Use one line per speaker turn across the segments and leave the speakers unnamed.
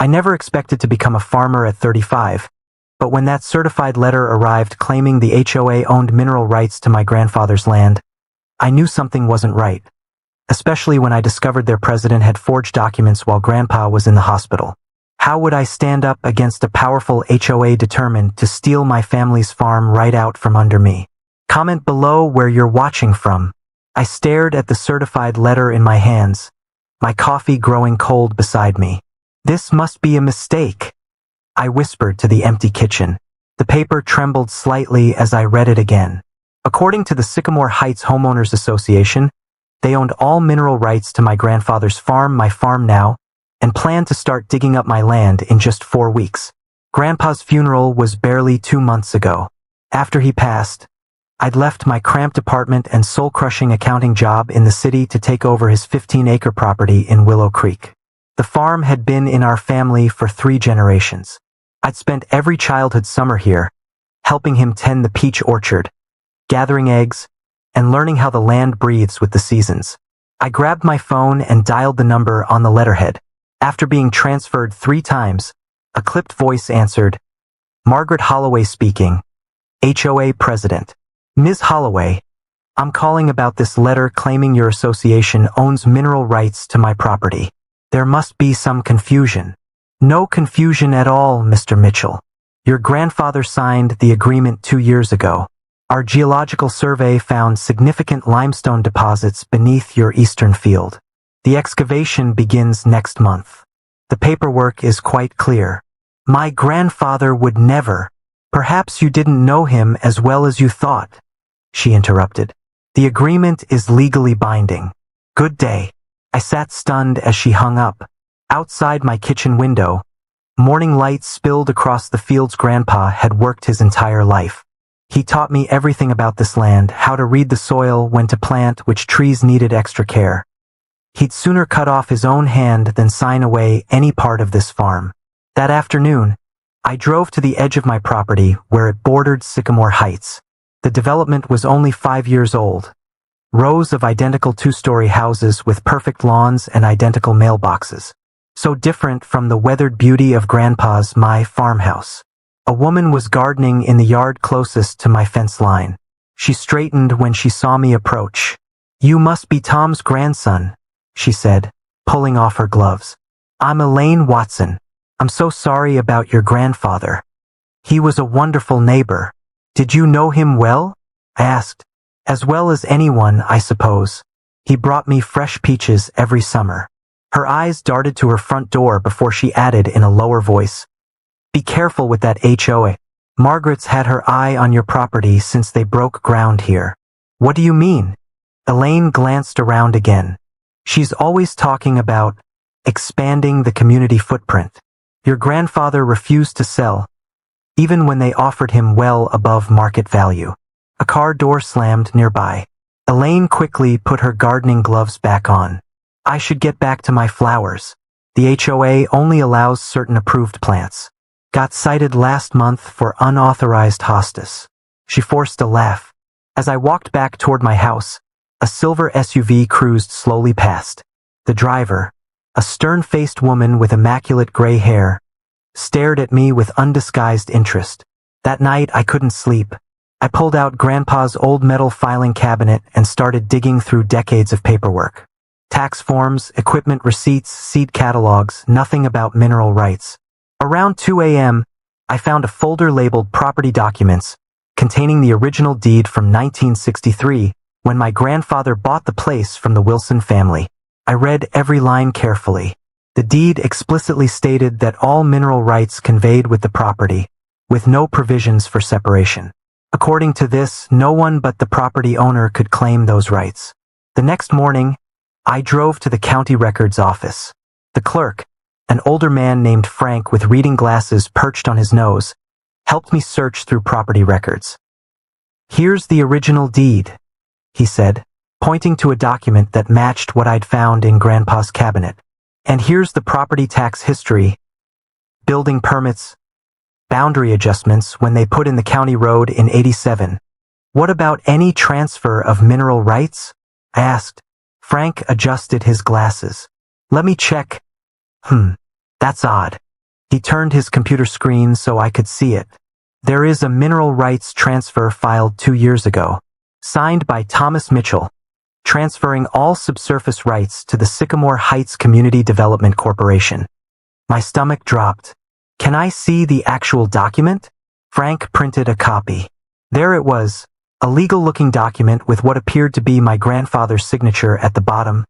I never expected to become a farmer at 35, but when that certified letter arrived claiming the HOA owned mineral rights to my grandfather's land, I knew something wasn't right, especially when I discovered their president had forged documents while Grandpa was in the hospital. How would I stand up against a powerful HOA determined to steal my family's farm right out from under me? Comment below where you're watching from. I stared at the certified letter in my hands, my coffee growing cold beside me. This must be a mistake, I whispered to the empty kitchen. The paper trembled slightly as I read it again. According to the Sycamore Heights Homeowners Association, they owned all mineral rights to my grandfather's farm, my farm now, and planned to start digging up my land in just 4 weeks. Grandpa's funeral was barely 2 months ago. After he passed, I'd left my cramped apartment and soul-crushing accounting job in the city to take over his 15-acre property in Willow Creek. The farm had been in our family for 3 generations. I'd spent every childhood summer here, helping him tend the peach orchard, gathering eggs, and learning how the land breathes with the seasons. I grabbed my phone and dialed the number on the letterhead. After being transferred 3 times, a clipped voice answered, "Margaret Holloway speaking, HOA President." "Ms. Holloway, I'm calling about this letter claiming your association owns mineral rights to my property. There must be some confusion." "No confusion at all, Mr. Mitchell. Your grandfather signed the agreement 2 years ago. Our geological survey found significant limestone deposits beneath your eastern field. The excavation begins next month. The paperwork is quite clear. My grandfather would never. Perhaps you didn't know him as well as you thought," she interrupted. "The agreement is legally binding. Good day." I sat stunned as she hung up. Outside my kitchen window, morning light spilled across the fields Grandpa had worked his entire life. He taught me everything about this land, how to read the soil, when to plant, which trees needed extra care. He'd sooner cut off his own hand than sign away any part of this farm. That afternoon, I drove to the edge of my property where it bordered Sycamore Heights. The development was only 5 years old. Rows of identical 2-story houses with perfect lawns and identical mailboxes. So different from the weathered beauty of Grandpa's my farmhouse. A woman was gardening in the yard closest to my fence line. She straightened when she saw me approach. "You must be Tom's grandson," she said, pulling off her gloves. "I'm Elaine Watson. I'm so sorry about your grandfather. He was a wonderful neighbor. Did you know him well?" I asked. "As well as anyone, I suppose. He brought me fresh peaches every summer." Her eyes darted to her front door before she added in a lower voice, "Be careful with that HOA. Margaret's had her eye on your property since they broke ground here." "What do you mean?" Elaine glanced around again. "She's always talking about expanding the community footprint. Your grandfather refused to sell, even when they offered him well above market value." A car door slammed nearby. Elaine quickly put her gardening gloves back on. "I should get back to my flowers. The HOA only allows certain approved plants. Got cited last month for unauthorized hostas." She forced a laugh. As I walked back toward my house, a silver SUV cruised slowly past. The driver, a stern-faced woman with immaculate gray hair, stared at me with undisguised interest. That night I couldn't sleep. I pulled out Grandpa's old metal filing cabinet and started digging through decades of paperwork. Tax forms, equipment receipts, seed catalogs, nothing about mineral rights. Around 2 a.m., I found a folder labeled Property Documents, containing the original deed from 1963, when my grandfather bought the place from the Wilson family. I read every line carefully. The deed explicitly stated that all mineral rights conveyed with the property, with no provisions for separation. According to this, no one but the property owner could claim those rights. The next morning, I drove to the county records office. The clerk, an older man named Frank with reading glasses perched on his nose, helped me search through property records. "Here's the original deed," he said, pointing to a document that matched what I'd found in Grandpa's cabinet. "And here's the property tax history, building permits, boundary adjustments when they put in the county road in '87. What about any transfer of mineral rights?" I asked. Frank adjusted his glasses. "Let me check. That's odd. He turned his computer screen so I could see it. There is a mineral rights transfer filed 2 years ago, signed by Thomas Mitchell, transferring all subsurface rights to the Sycamore Heights Community Development Corporation. My stomach dropped. Can I see the actual document? Frank printed a copy. There it was, a legal-looking document with what appeared to be my grandfather's signature at the bottom,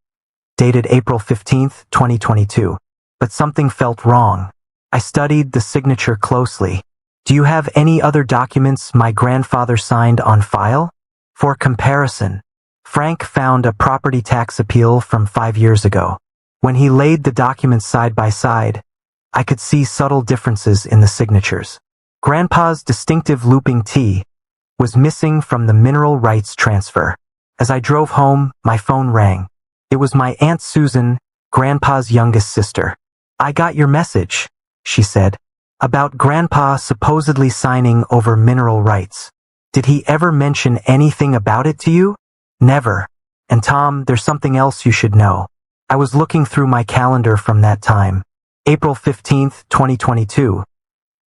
dated April 15, 2022. But something felt wrong. I studied the signature closely. Do you have any other documents my grandfather signed on file? For comparison, Frank found a property tax appeal from 5 years ago. When he laid the documents side by side, I could see subtle differences in the signatures. Grandpa's distinctive looping T was missing from the mineral rights transfer. As I drove home, my phone rang. It was my Aunt Susan, Grandpa's youngest sister. I got your message, she said, about Grandpa supposedly signing over mineral rights. Did he ever mention anything about it to you? Never. And Tom, there's something else you should know. I was looking through my calendar from that time. April 15, 2022.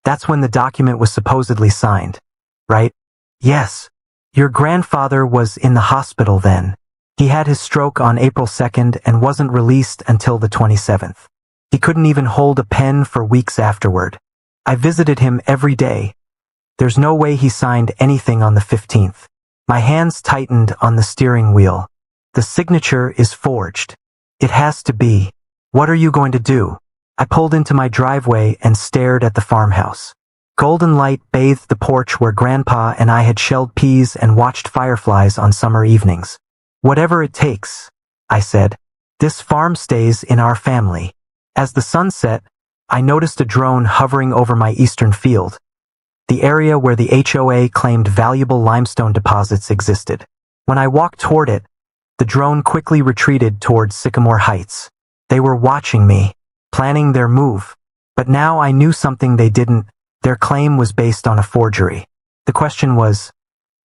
That's when the document was supposedly signed, right? Yes. Your grandfather was in the hospital then. He had his stroke on April 2nd and wasn't released until the 27th. He couldn't even hold a pen for weeks afterward. I visited him every day. There's no way he signed anything on the 15th. My hands tightened on the steering wheel. The signature is forged. It has to be. What are you going to do? I pulled into my driveway and stared at the farmhouse. Golden light bathed the porch where Grandpa and I had shelled peas and watched fireflies on summer evenings. Whatever it takes, I said. This farm stays in our family. As the sun set, I noticed a drone hovering over my eastern field, the area where the HOA claimed valuable limestone deposits existed. When I walked toward it, the drone quickly retreated towards Sycamore Heights. They were watching me, planning their move. But now I knew something they didn't. Their claim was based on a forgery. The question was,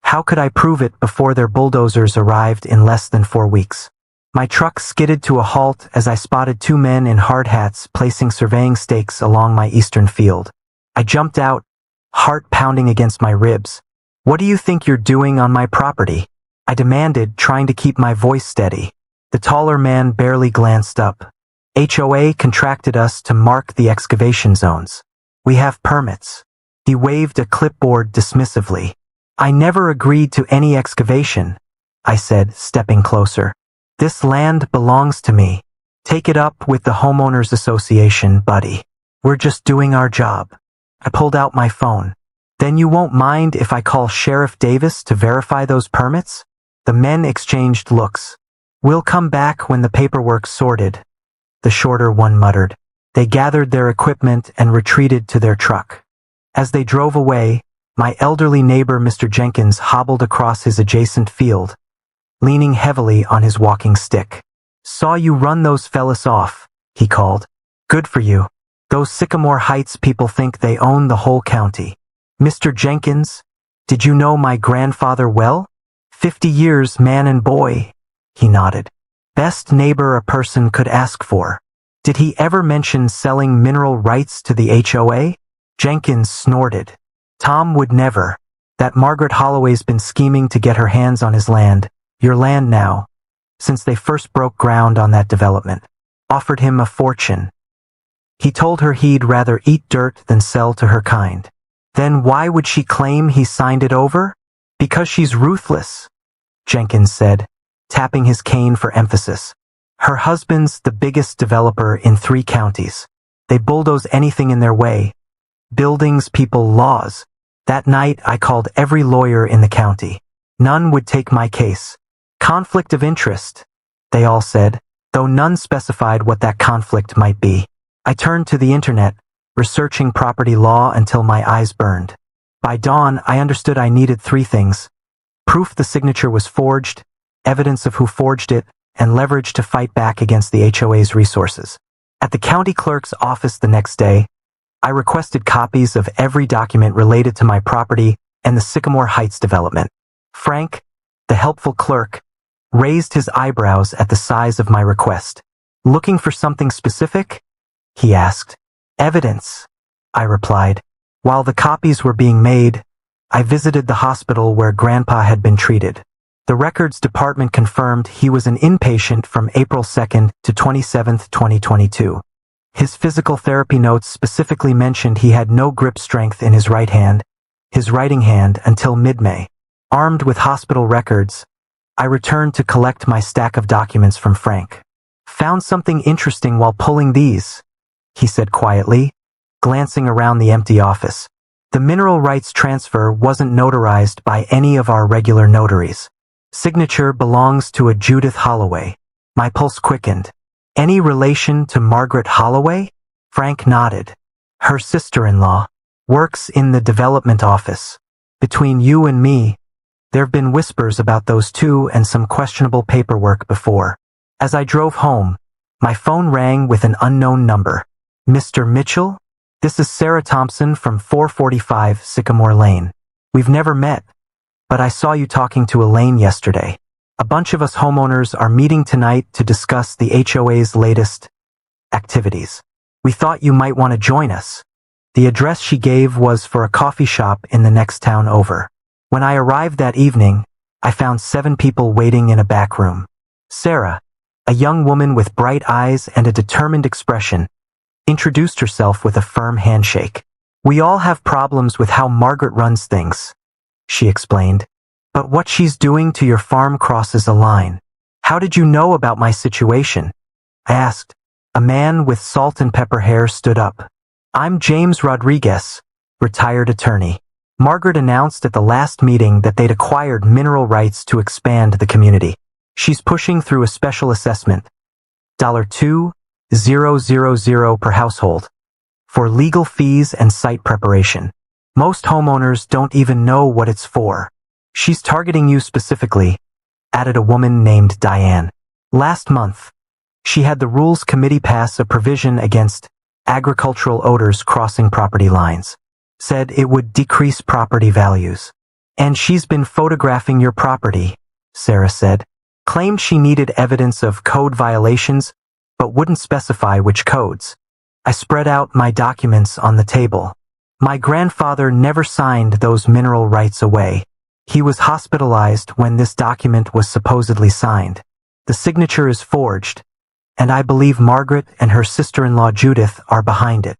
how could I prove it before their bulldozers arrived in less than 4 weeks? My truck skidded to a halt as I spotted 2 men in hard hats placing surveying stakes along my eastern field. I jumped out, heart pounding against my ribs. What do you think you're doing on my property? I demanded, trying to keep my voice steady. The taller man barely glanced up. HOA contracted us to mark the excavation zones. We have permits. He waved a clipboard dismissively. I never agreed to any excavation, I said, stepping closer. This land belongs to me. Take it up with the homeowners association, buddy. We're just doing our job. I pulled out my phone. Then you won't mind if I call Sheriff Davis to verify those permits? The men exchanged looks. We'll come back when the paperwork's sorted, the shorter one muttered. They gathered their equipment and retreated to their truck. As they drove away, my elderly neighbor Mr. Jenkins hobbled across his adjacent field, leaning heavily on his walking stick. Saw you run those fellas off, he called. Good for you. Those Sycamore Heights people think they own the whole county. Mr. Jenkins, did you know my grandfather well? 50 years, man and boy, he nodded. Best neighbor a person could ask for. Did he ever mention selling mineral rights to the HOA? Jenkins snorted. Tom would never. That Margaret Holloway's been scheming to get her hands on his land, your land now, since they first broke ground on that development. Offered him a fortune. He told her he'd rather eat dirt than sell to her kind. Then why would she claim he signed it over? Because she's ruthless, Jenkins said, tapping his cane for emphasis. Her husband's the biggest developer in 3 counties. They bulldoze anything in their way. Buildings, people, laws. That night I called every lawyer in the county. None would take my case. Conflict of interest, they all said, though none specified what that conflict might be. I turned to the internet, researching property law until my eyes burned. By dawn, I understood I needed 3 things: proof the signature was forged, evidence of who forged it, and leverage to fight back against the HOA's resources. At the county clerk's office the next day, I requested copies of every document related to my property and the Sycamore Heights development. Frank, the helpful clerk, raised his eyebrows at the size of my request. Looking for something specific? He asked. Evidence, I replied. While the copies were being made, I visited the hospital where Grandpa had been treated. The records department confirmed he was an inpatient from April 2nd to 27th, 2022. His physical therapy notes specifically mentioned he had no grip strength in his right hand, his writing hand, until mid-May. Armed with hospital records, I returned to collect my stack of documents from Frank. Found something interesting while pulling these, he said quietly, glancing around the empty office. The mineral rights transfer wasn't notarized by any of our regular notaries. Signature belongs to a Judith Holloway. My pulse quickened. Any relation to Margaret Holloway? Frank nodded. Her sister-in-law works in the development office. Between you and me, there've been whispers about those two and some questionable paperwork before. As I drove home, my phone rang with an unknown number. Mr. Mitchell? This is Sarah Thompson from 445 Sycamore Lane. We've never met, but I saw you talking to Elaine yesterday. A bunch of us homeowners are meeting tonight to discuss the HOA's latest activities. We thought you might want to join us. The address she gave was for a coffee shop in the next town over. When I arrived that evening, I found 7 people waiting in a back room. Sarah, a young woman with bright eyes and a determined expression, introduced herself with a firm handshake. We all have problems with how Margaret runs things, she explained. But what she's doing to your farm crosses a line. How did you know about my situation? I asked. A man with salt and pepper hair stood up. I'm James Rodriguez, retired attorney. Margaret announced at the last meeting that they'd acquired mineral rights to expand the community. She's pushing through a special assessment, $2,000 per household, for legal fees and site preparation. Most homeowners don't even know what it's for. She's targeting you specifically, added a woman named Diane. Last month, she had the Rules Committee pass a provision against agricultural odors crossing property lines. Said it would decrease property values. And she's been photographing your property, Sarah said. Claimed she needed evidence of code violations, but wouldn't specify which codes. I spread out my documents on the table. My grandfather never signed those mineral rights away. He was hospitalized when this document was supposedly signed. The signature is forged, and I believe Margaret and her sister-in-law Judith are behind it.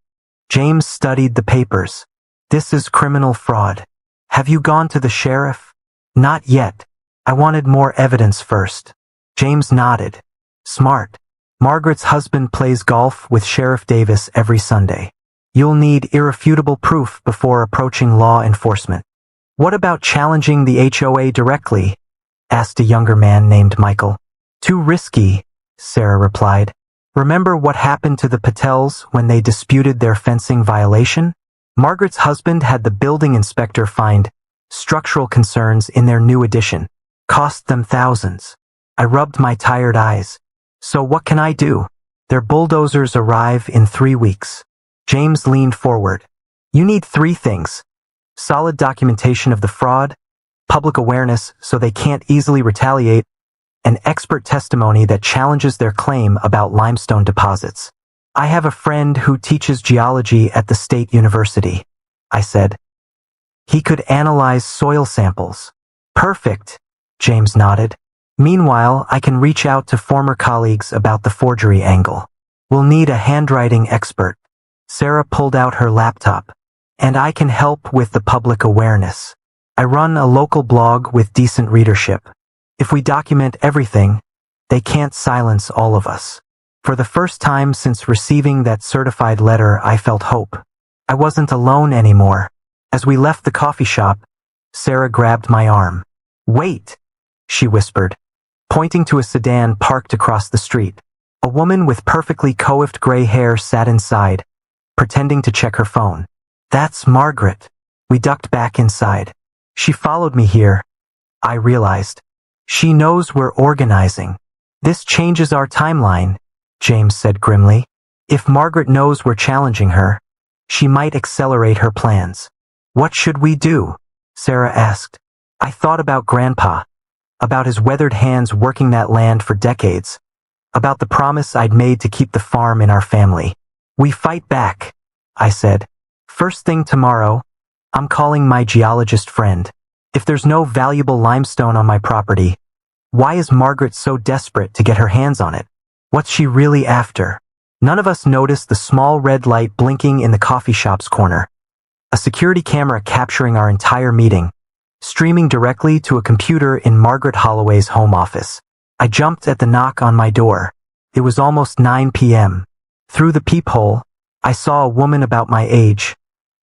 James studied the papers. This is criminal fraud. Have you gone to the sheriff? Not yet. I wanted more evidence first. James nodded. Smart. Margaret's husband plays golf with Sheriff Davis every Sunday. You'll need irrefutable proof before approaching law enforcement. What about challenging the HOA directly? Asked a younger man named Michael. Too risky, Sarah replied. Remember what happened to the Patels when they disputed their fencing violation? Margaret's husband had the building inspector find structural concerns in their new addition. Cost them thousands. I rubbed my tired eyes. So what can I do? Their bulldozers arrive in 3 weeks. James leaned forward. You need 3 things. Solid documentation of the fraud, public awareness so they can't easily retaliate, and expert testimony that challenges their claim about limestone deposits. I have a friend who teaches geology at the state university, I said. He could analyze soil samples. Perfect, James nodded. Meanwhile, I can reach out to former colleagues about the forgery angle. We'll need a handwriting expert. Sarah pulled out her laptop. And I can help with the public awareness. I run a local blog with decent readership. If we document everything, they can't silence all of us. For the first time since receiving that certified letter, I felt hope. I wasn't alone anymore. As we left the coffee shop, Sarah grabbed my arm. Wait, she whispered, pointing to a sedan parked across the street. A woman with perfectly coiffed gray hair sat inside, pretending to check her phone. That's Margaret. We ducked back inside. She followed me here. I realized. She knows we're organizing. This changes our timeline, James said grimly. If Margaret knows we're challenging her, she might accelerate her plans. What should we do? Sarah asked. I thought about Grandpa, about his weathered hands working that land for decades, about the promise I'd made to keep the farm in our family. We fight back, I said. First thing tomorrow, I'm calling my geologist friend. If there's no valuable limestone on my property, why is Margaret so desperate to get her hands on it? What's she really after? None of us noticed the small red light blinking in the coffee shop's corner. A security camera capturing our entire meeting, streaming directly to a computer in Margaret Holloway's home office. I jumped at the knock on my door. It was almost 9 p.m. Through the peephole, I saw a woman about my age,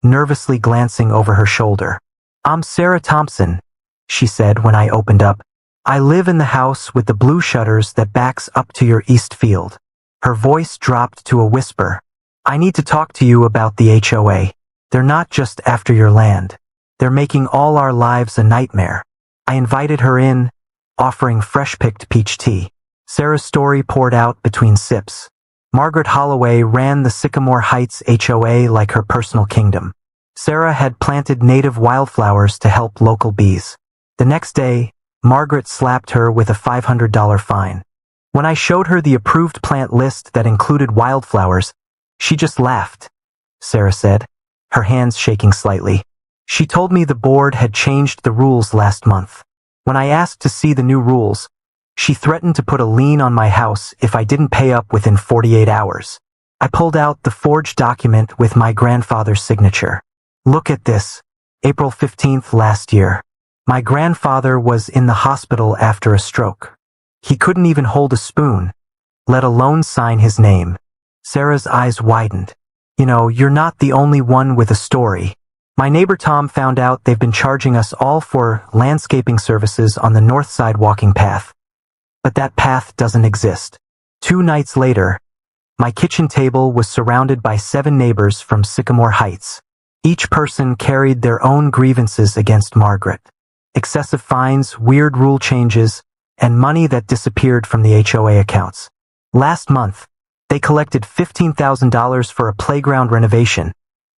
nervously glancing over her shoulder. "I'm Sarah Thompson," she said when I opened up. "I live in the house with the blue shutters that backs up to your east field." Her voice dropped to a whisper. "I need to talk to you about the HOA. They're not just after your land. They're making all our lives a nightmare." I invited her in, offering fresh-picked peach tea. Sarah's story poured out between sips. Margaret Holloway ran the Sycamore Heights HOA like her personal kingdom. Sarah had planted native wildflowers to help local bees. The next day, Margaret slapped her with a $500 fine. When I showed her the approved plant list that included wildflowers, she just laughed, Sarah said, her hands shaking slightly. She told me the board had changed the rules last month. When I asked to see the new rules, she threatened to put a lien on my house if I didn't pay up within 48 hours. I pulled out the forged document with my grandfather's signature. "Look at this. April 15th last year. My grandfather was in the hospital after a stroke. He couldn't even hold a spoon, let alone sign his name." Sarah's eyes widened. "You know, you're not the only one with a story. My neighbor Tom found out they've been charging us all for landscaping services on the north side walking path. But that path doesn't exist." 2 nights later, my kitchen table was surrounded by 7 neighbors from Sycamore Heights. Each person carried their own grievances against Margaret. Excessive fines, weird rule changes, and money that disappeared from the HOA accounts. "Last month, they collected $15,000 for a playground renovation,"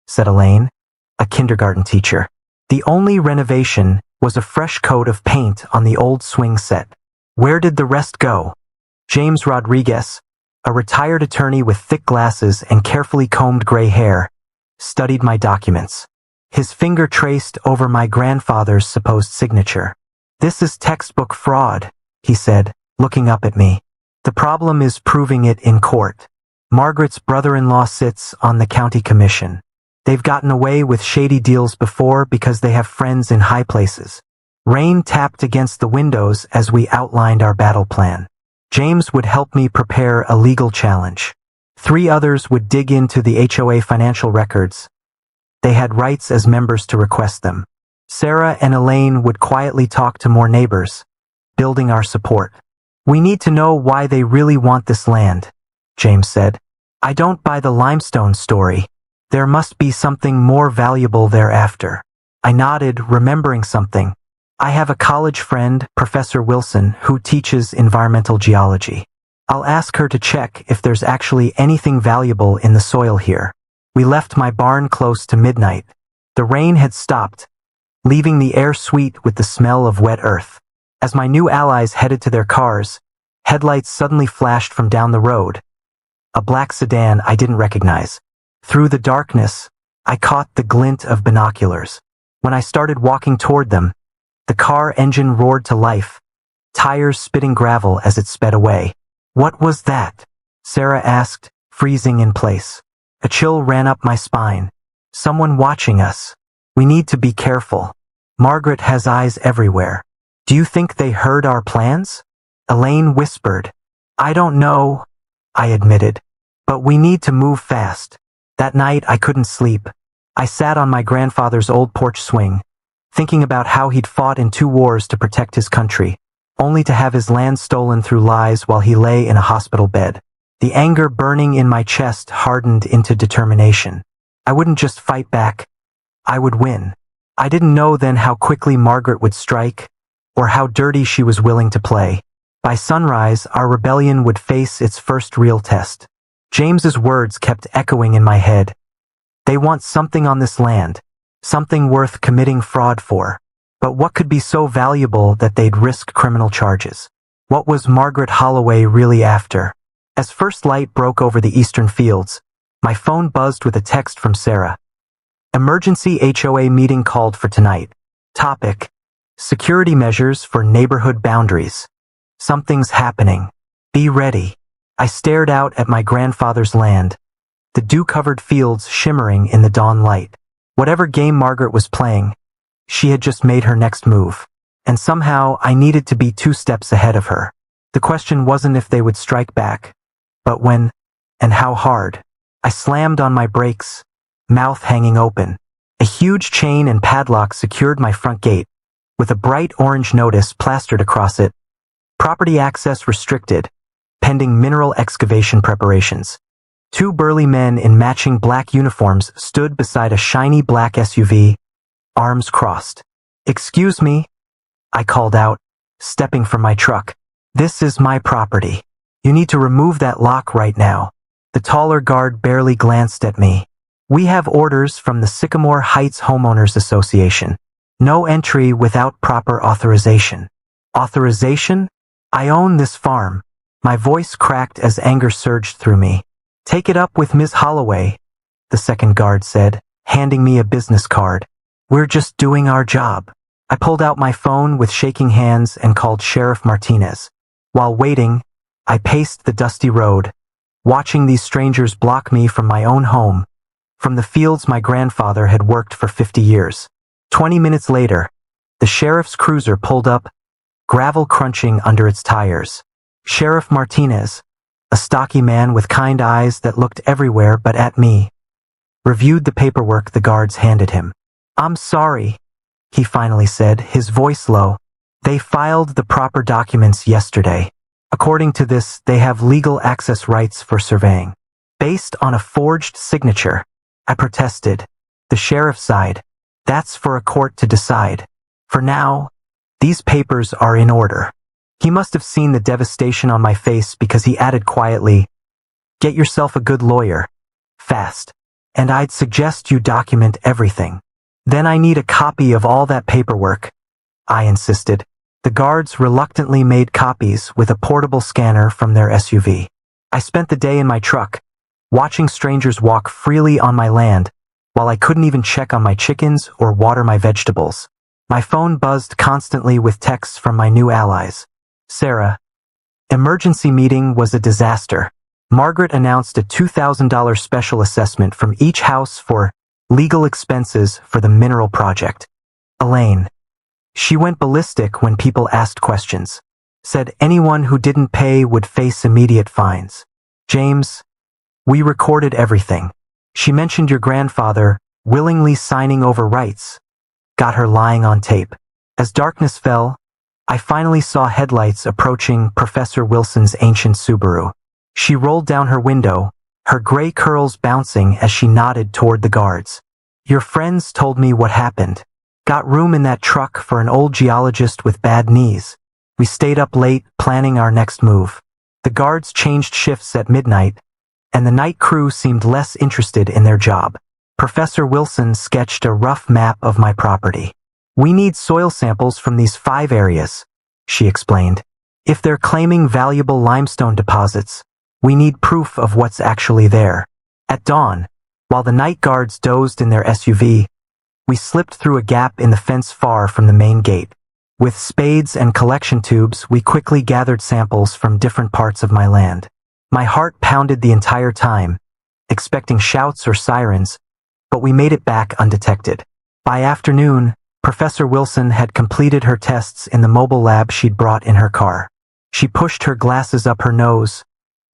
said Elaine, a kindergarten teacher. "The only renovation was a fresh coat of paint on the old swing set. Where did the rest go?" James Rodriguez, a retired attorney with thick glasses and carefully combed gray hair, studied my documents. His finger traced over my grandfather's supposed signature. "This is textbook fraud," he said, looking up at me. "The problem is proving it in court. Margaret's brother-in-law sits on the county commission. They've gotten away with shady deals before because they have friends in high places." Rain tapped against the windows as we outlined our battle plan. James would help me prepare a legal challenge. 3 others would dig into the HOA financial records. They had rights as members to request them. Sarah and Elaine would quietly talk to more neighbors, building our support. "We need to know why they really want this land," James said. "I don't buy the limestone story. There must be something more valuable thereafter." I nodded, remembering something. "I have a college friend, Professor Wilson, who teaches environmental geology. I'll ask her to check if there's actually anything valuable in the soil here." We left my barn close to midnight. The rain had stopped, leaving the air sweet with the smell of wet earth. As my new allies headed to their cars, headlights suddenly flashed from down the road. A black sedan I didn't recognize. Through the darkness, I caught the glint of binoculars. When I started walking toward them, the car engine roared to life, tires spitting gravel as it sped away. "What was that?" Sarah asked, freezing in place. A chill ran up my spine. "Someone watching us. We need to be careful. Margaret has eyes everywhere." "Do you think they heard our plans?" Elaine whispered. "I don't know," I admitted. "But we need to move fast." That night I couldn't sleep. I sat on my grandfather's old porch swing, thinking about how he'd fought in 2 wars to protect his country, only to have his land stolen through lies while he lay in a hospital bed. The anger burning in my chest hardened into determination. I wouldn't just fight back. I would win. I didn't know then how quickly Margaret would strike, or how dirty she was willing to play. By sunrise, our rebellion would face its first real test. James's words kept echoing in my head. They want something on this land, something worth committing fraud for. But what could be so valuable that they'd risk criminal charges? What was Margaret Holloway really after? As first light broke over the eastern fields, my phone buzzed with a text from Sarah. Emergency HOA meeting called for tonight. Topic: security measures for neighborhood boundaries. Something's happening. Be ready. I stared out at my grandfather's land, the dew-covered fields shimmering in the dawn light. Whatever game Margaret was playing, she had just made her next move. And somehow I needed to be 2 steps ahead of her. The question wasn't if they would strike back, but when and how hard. I slammed on my brakes, mouth hanging open. A huge chain and padlock secured my front gate, with a bright orange notice plastered across it. Property access restricted, pending mineral excavation preparations. 2 burly men in matching black uniforms stood beside a shiny black SUV, arms crossed. "Excuse me," I called out, stepping from my truck. "This is my property. You need to remove that lock right now." The taller guard barely glanced at me. "We have orders from the Sycamore Heights Homeowners Association. No entry without proper authorization." "Authorization? I own this farm." My voice cracked as anger surged through me. "Take it up with Ms. Holloway," the second guard said, handing me a business card. "We're just doing our job." I pulled out my phone with shaking hands and called Sheriff Martinez. While waiting, I paced the dusty road, watching these strangers block me from my own home, from the fields my grandfather had worked for 50 years. 20 minutes later, the sheriff's cruiser pulled up, gravel crunching under its tires. Sheriff Martinez, a stocky man with kind eyes that looked everywhere but at me, reviewed the paperwork the guards handed him. "I'm sorry," he finally said, his voice low. "They filed the proper documents yesterday. According to this, they have legal access rights for surveying. Based on a forged signature." I protested. The sheriff sighed. "That's for a court to decide. For now, these papers are in order." He must have seen the devastation on my face because he added quietly, "Get yourself a good lawyer. Fast. And I'd suggest you document everything." "Then I need a copy of all that paperwork," I insisted. The guards reluctantly made copies with a portable scanner from their SUV. I spent the day in my truck, watching strangers walk freely on my land, while I couldn't even check on my chickens or water my vegetables. My phone buzzed constantly with texts from my new allies. "Sarah, emergency meeting was a disaster. Margaret announced a $2,000 special assessment from each house for legal expenses for the mineral project. Elaine, she went ballistic when people asked questions. Said anyone who didn't pay would face immediate fines. James, we recorded everything. She mentioned your grandfather willingly signing over rights. Got her lying on tape. As darkness fell, I finally saw headlights approaching Professor Wilson's ancient Subaru. She rolled down her window, her gray curls bouncing as she nodded toward the guards. "Your friends told me what happened. Got room in that truck for an old geologist with bad knees. We stayed up late planning our next move. The guards changed shifts at midnight, and the night crew seemed less interested in their job. Professor Wilson sketched a rough map of my property. We need soil samples from these 5 areas, she explained. If they're claiming valuable limestone deposits, we need proof of what's actually there. At dawn, while the night guards dozed in their SUV, we slipped through a gap in the fence far from the main gate. With spades and collection tubes, we quickly gathered samples from different parts of my land. My heart pounded the entire time, expecting shouts or sirens, but we made it back undetected. By afternoon, Professor Wilson had completed her tests in the mobile lab she'd brought in her car. She pushed her glasses up her nose,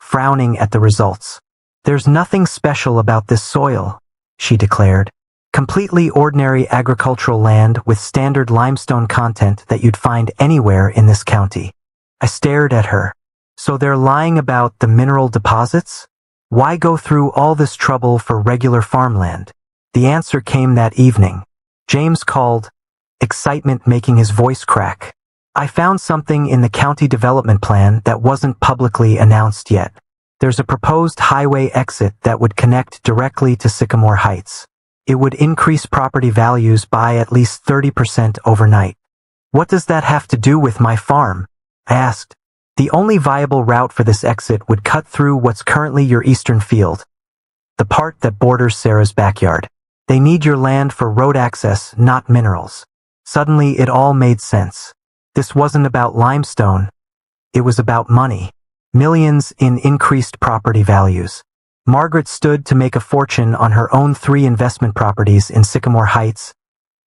frowning at the results. "There's nothing special about this soil," she declared. "Completely ordinary agricultural land with standard limestone content that you'd find anywhere in this county." I stared at her. "So they're lying about the mineral deposits? Why go through all this trouble for regular farmland?" The answer came that evening. James called, excitement making his voice crack. "I found something in the county development plan that wasn't publicly announced yet. There's a proposed highway exit that would connect directly to Sycamore Heights. It would increase property values by at least 30% overnight." "What does that have to do with my farm?" I asked. "The only viable route for this exit would cut through what's currently your eastern field, the part that borders Sarah's backyard. They need your land for road access, not minerals. Suddenly, it all made sense. This wasn't about limestone. It was about money. Millions in increased property values. Margaret stood to make a fortune on her own 3 investment properties in Sycamore Heights,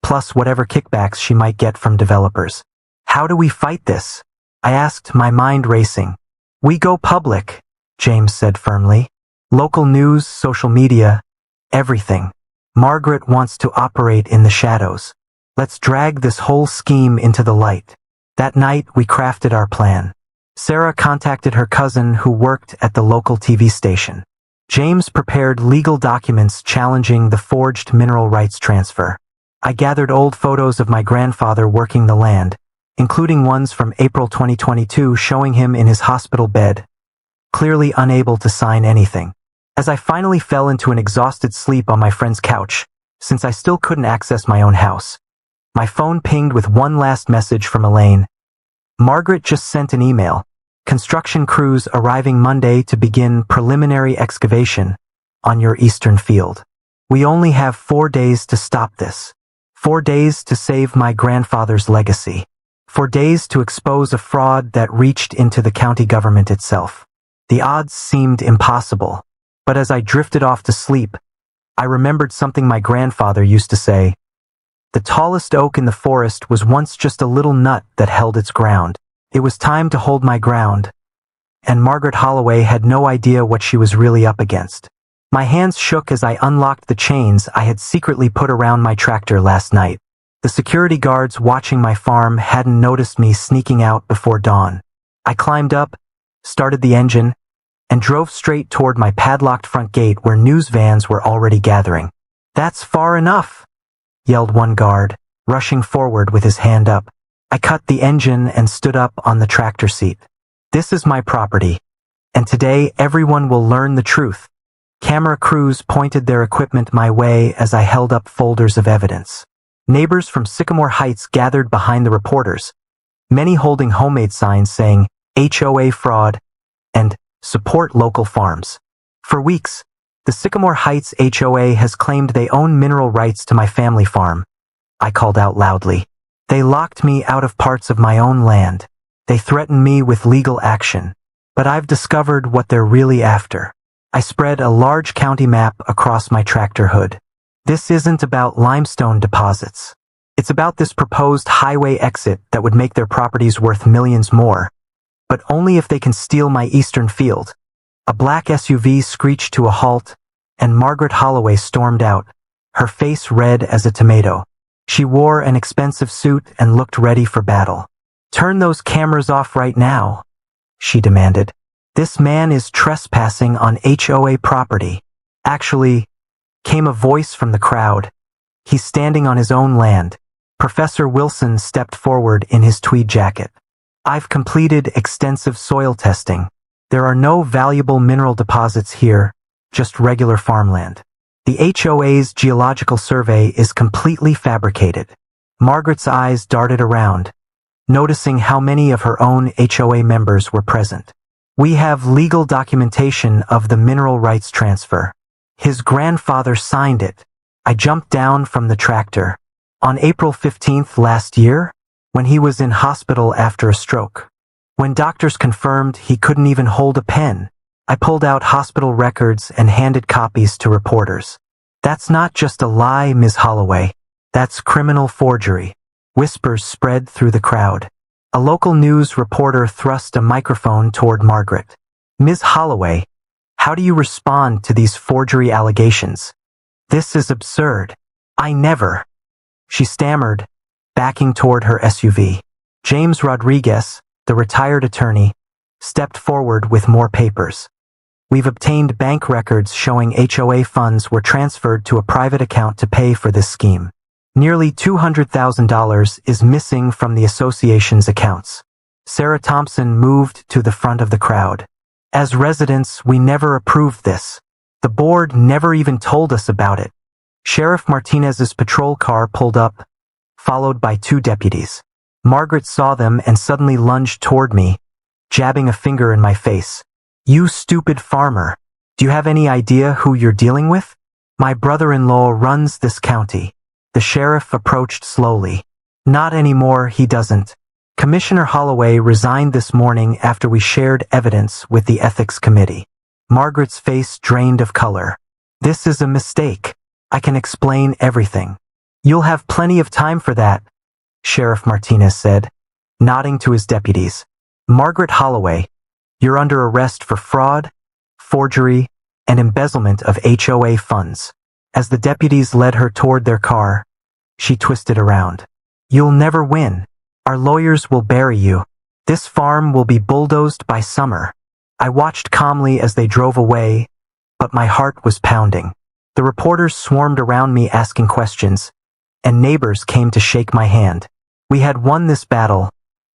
plus whatever kickbacks she might get from developers. How do we fight this? I asked, my mind racing. We go public, James said firmly. Local news, social media, everything. Margaret wants to operate in the shadows. Let's drag this whole scheme into the light. That night, we crafted our plan. Sarah contacted her cousin who worked at the local TV station. James prepared legal documents challenging the forged mineral rights transfer. I gathered old photos of my grandfather working the land, including ones from April 2022 showing him in his hospital bed, clearly unable to sign anything. As I finally fell into an exhausted sleep on my friend's couch, since I still couldn't access my own house, my phone pinged with one last message from Elaine. Margaret just sent an email. Construction crews arriving Monday to begin preliminary excavation on your eastern field. We only have 4 days to stop this. 4 days to save my grandfather's legacy. 4 days to expose a fraud that reached into the county government itself. The odds seemed impossible. But as I drifted off to sleep, I remembered something my grandfather used to say. The tallest oak in the forest was once just a little nut that held its ground. It was time to hold my ground. And Margaret Holloway had no idea what she was really up against. My hands shook as I unlocked the chains I had secretly put around my tractor last night. The security guards watching my farm hadn't noticed me sneaking out before dawn. I climbed up, started the engine, and drove straight toward my padlocked front gate where news vans were already gathering. That's far enough, yelled one guard, rushing forward with his hand up. I cut the engine and stood up on the tractor seat. This is my property, and today everyone will learn the truth. Camera crews pointed their equipment my way as I held up folders of evidence. Neighbors from Sycamore Heights gathered behind the reporters, many holding homemade signs saying HOA fraud and support local farms. For weeks, the Sycamore Heights HOA has claimed they own mineral rights to my family farm. I called out loudly. They locked me out of parts of my own land. They threatened me with legal action. But I've discovered what they're really after. I spread a large county map across my tractor hood. This isn't about limestone deposits. It's about this proposed highway exit that would make their properties worth millions more. But only if they can steal my eastern field. A black SUV screeched to a halt, and Margaret Holloway stormed out, her face red as a tomato. She wore an expensive suit and looked ready for battle. Turn those cameras off right now, she demanded. This man is trespassing on HOA property. Actually, came a voice from the crowd. He's standing on his own land. Professor Wilson stepped forward in his tweed jacket. I've completed extensive soil testing. There are no valuable mineral deposits here, just regular farmland. The HOA's geological survey is completely fabricated. Margaret's eyes darted around, noticing how many of her own HOA members were present. We have legal documentation of the mineral rights transfer. His grandfather signed it. I jumped down from the tractor. On April 15th last year, when he was in hospital after a stroke. When doctors confirmed he couldn't even hold a pen, I pulled out hospital records and handed copies to reporters. That's not just a lie, Ms. Holloway. That's criminal forgery. Whispers spread through the crowd. A local news reporter thrust a microphone toward Margaret. Ms. Holloway, how do you respond to these forgery allegations? This is absurd. I never. She stammered, backing toward her SUV. James Rodriguez, the retired attorney, stepped forward with more papers. We've obtained bank records showing HOA funds were transferred to a private account to pay for this scheme. Nearly $200,000 is missing from the association's accounts. Sarah Thompson moved to the front of the crowd. As residents, we never approved this. The board never even told us about it. Sheriff Martinez's patrol car pulled up, followed by 2 deputies. Margaret saw them and suddenly lunged toward me, jabbing a finger in my face. You stupid farmer. Do you have any idea who you're dealing with? My brother-in-law runs this county. The sheriff approached slowly. Not anymore, he doesn't. Commissioner Holloway resigned this morning after we shared evidence with the ethics committee. Margaret's face drained of color. This is a mistake. I can explain everything. You'll have plenty of time for that, Sheriff Martinez said, nodding to his deputies. Margaret Holloway, you're under arrest for fraud, forgery, and embezzlement of HOA funds. As the deputies led her toward their car, she twisted around. You'll never win. Our lawyers will bury you. This farm will be bulldozed by summer. I watched calmly as they drove away, but my heart was pounding. The reporters swarmed around me asking questions, and neighbors came to shake my hand. We had won this battle,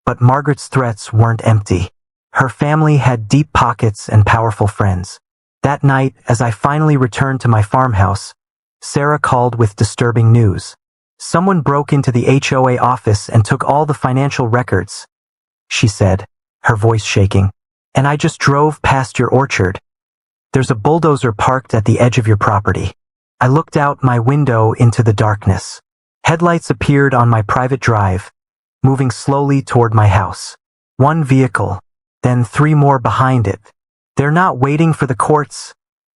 but Margaret's threats weren't empty. Her family had deep pockets and powerful friends. That night, as I finally returned to my farmhouse, Sarah called with disturbing news. Someone broke into the HOA office and took all the financial records, she said, her voice shaking. And I just drove past your orchard. There's a bulldozer parked at the edge of your property. I looked out my window into the darkness. Headlights appeared on my private drive, moving slowly toward my house. One vehicle, then 3 more behind it. They're not waiting for the courts,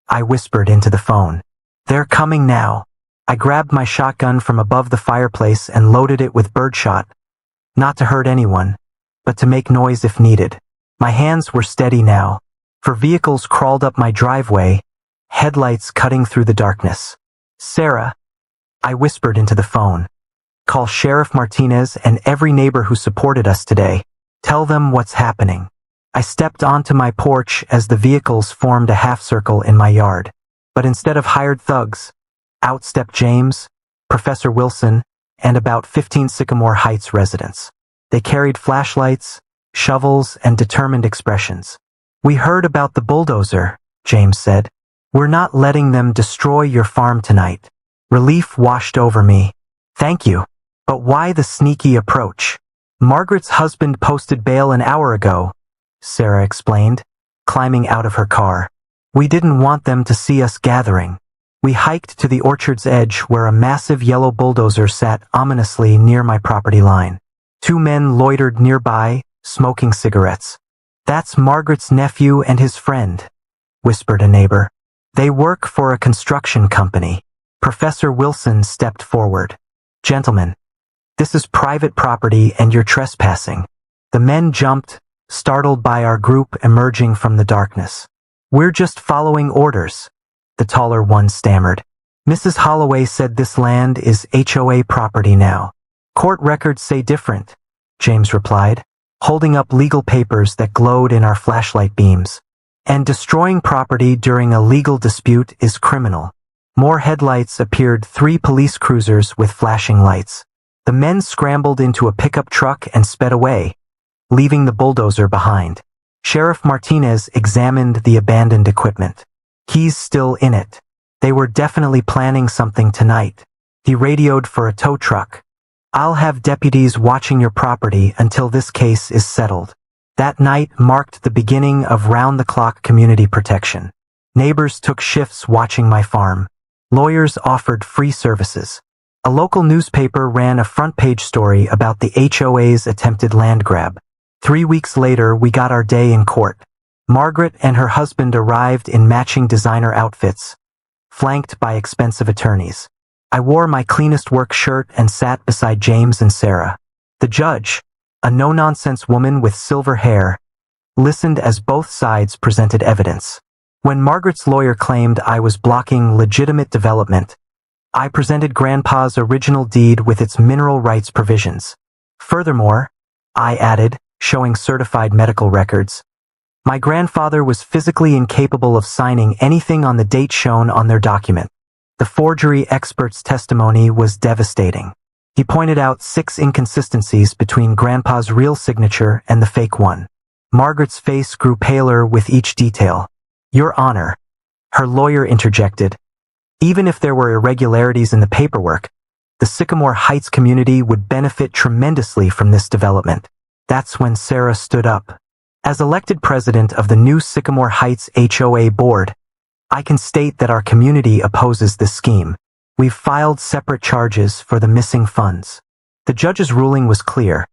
I whispered into the phone. They're coming now. I grabbed my shotgun from above the fireplace and loaded it with birdshot, not to hurt anyone, but to make noise if needed. My hands were steady now, for vehicles crawled up my driveway, headlights cutting through the darkness. Sarah, I whispered into the phone. Call Sheriff Martinez and every neighbor who supported us today. Tell them what's happening. I stepped onto my porch as the vehicles formed a half circle in my yard. But instead of hired thugs, out stepped James, Professor Wilson, and about 15 Sycamore Heights residents. They carried flashlights, shovels, and determined expressions. We heard about the bulldozer, James said. We're not letting them destroy your farm tonight. Relief washed over me. Thank you. But why the sneaky approach? Margaret's husband posted bail an hour ago, Sarah explained, climbing out of her car. We didn't want them to see us gathering. We hiked to the orchard's edge where a massive yellow bulldozer sat ominously near my property line. 2 men loitered nearby, smoking cigarettes. That's Margaret's nephew and his friend, whispered a neighbor. They work for a construction company. Professor Wilson stepped forward. Gentlemen, this is private property and you're trespassing. The men jumped, startled by our group emerging from the darkness. We're just following orders, the taller one stammered. Mrs. Holloway said this land is HOA property now. Court records say different, James replied, holding up legal papers that glowed in our flashlight beams. And destroying property during a legal dispute is criminal. More headlights appeared, 3 police cruisers with flashing lights. The men scrambled into a pickup truck and sped away, leaving the bulldozer behind. Sheriff Martinez examined the abandoned equipment. Keys still in it. They were definitely planning something tonight. He radioed for a tow truck. I'll have deputies watching your property until this case is settled. That night marked the beginning of round-the-clock community protection. Neighbors took shifts watching my farm. Lawyers offered free services. A local newspaper ran a front-page story about the HOA's attempted land grab. 3 weeks later, we got our day in court. Margaret and her husband arrived in matching designer outfits, flanked by expensive attorneys. I wore my cleanest work shirt and sat beside James and Sarah. The judge, a no-nonsense woman with silver hair, listened as both sides presented evidence. When Margaret's lawyer claimed I was blocking legitimate development, I presented Grandpa's original deed with its mineral rights provisions. Furthermore, I added, showing certified medical records, my grandfather was physically incapable of signing anything on the date shown on their document. The forgery expert's testimony was devastating. He pointed out 6 inconsistencies between Grandpa's real signature and the fake one. Margaret's face grew paler with each detail. Your Honor, her lawyer interjected, even if there were irregularities in the paperwork, the Sycamore Heights community would benefit tremendously from this development. That's when Sarah stood up. As elected president of the new Sycamore Heights HOA board, I can state that our community opposes this scheme. We've filed separate charges for the missing funds. The judge's ruling was clear.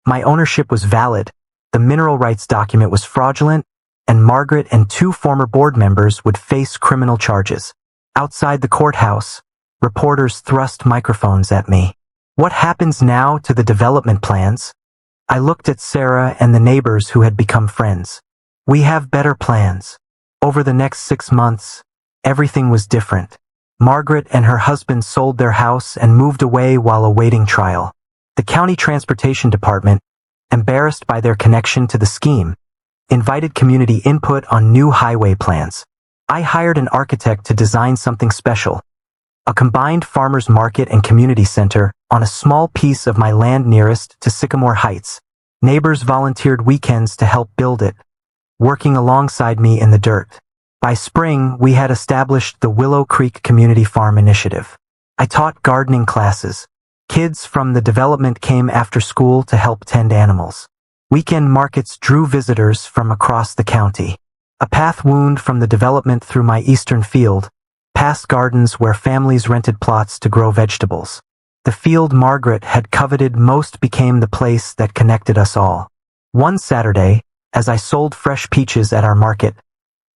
My ownership was valid, the mineral rights document was fraudulent, and Margaret and 2 former board members would face criminal charges. Outside the courthouse, reporters thrust microphones at me. What happens now to the development plans? I looked at Sarah and the neighbors who had become friends. We have better plans. Over the next 6 months, everything was different. Margaret and her husband sold their house and moved away while awaiting trial. The county transportation department, embarrassed by their connection to the scheme, invited community input on new highway plans. I hired an architect to design something special. A combined farmers market and community center on a small piece of my land nearest to Sycamore Heights. Neighbors volunteered weekends to help build it, working alongside me in the dirt. By spring, we had established the Willow Creek Community Farm Initiative. I taught gardening classes. Kids from the development came after school to help tend animals. Weekend markets drew visitors from across the county. A path wound from the development through my eastern field, past gardens where families rented plots to grow vegetables. The field Margaret had coveted most became the place that connected us all. One Saturday, as I sold fresh peaches at our market,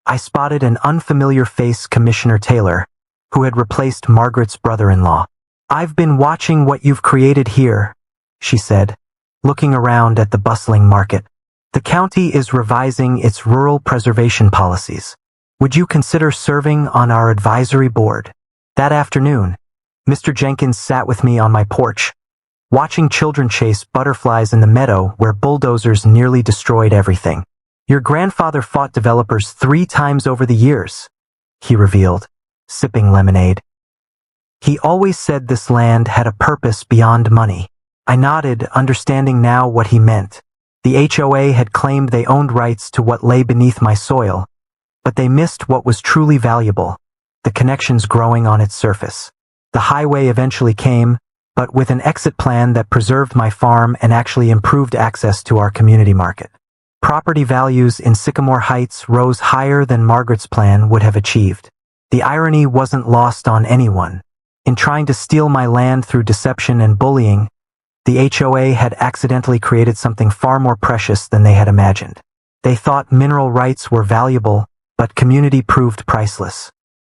I spotted an unfamiliar face, Commissioner Taylor, who had replaced Margaret's brother-in-law. "I've been watching what you've created here," she said, looking around at the bustling market. "The county is revising its rural preservation policies. Would you consider serving on our advisory board?" That afternoon, Mr. Jenkins sat with me on my porch, watching children chase butterflies in the meadow where bulldozers nearly destroyed everything. "Your grandfather fought developers 3 times over the years," he revealed, sipping lemonade. "He always said this land had a purpose beyond money." I nodded, understanding now what he meant. The HOA had claimed they owned rights to what lay beneath my soil, but they missed what was truly valuable, the connections growing on its surface. The highway eventually came, but with an exit plan that preserved my farm and actually improved access to our community market. Property values in Sycamore Heights rose higher than Margaret's plan would have achieved. The irony wasn't lost on anyone. In trying to steal my land through deception and bullying, the HOA had accidentally created something far more precious than they had imagined. They thought mineral rights were valuable, but community proved priceless.